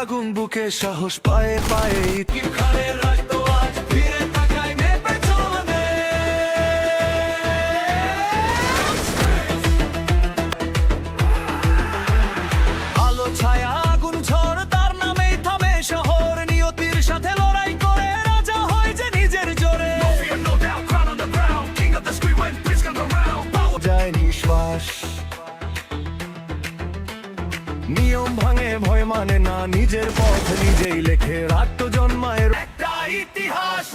আগুন বুকে সাহস পায়ে পায়ে ইতিম খানের রাজ তো আজ ফিরে তাকায় নেই পেছনে। আলো ছায়া আগুন ঝড় তার নামেই থামে শহর, নিয়তির সাথে লড়াই করে রাজা হয় যে নিজের জোরে। যায় নিঃশ্বাস, নিয়ম ভাঙে ভয় মানে না, নিজের পথ নিজেই লেখে রাত জন্মায়ের একটা ইতিহাস।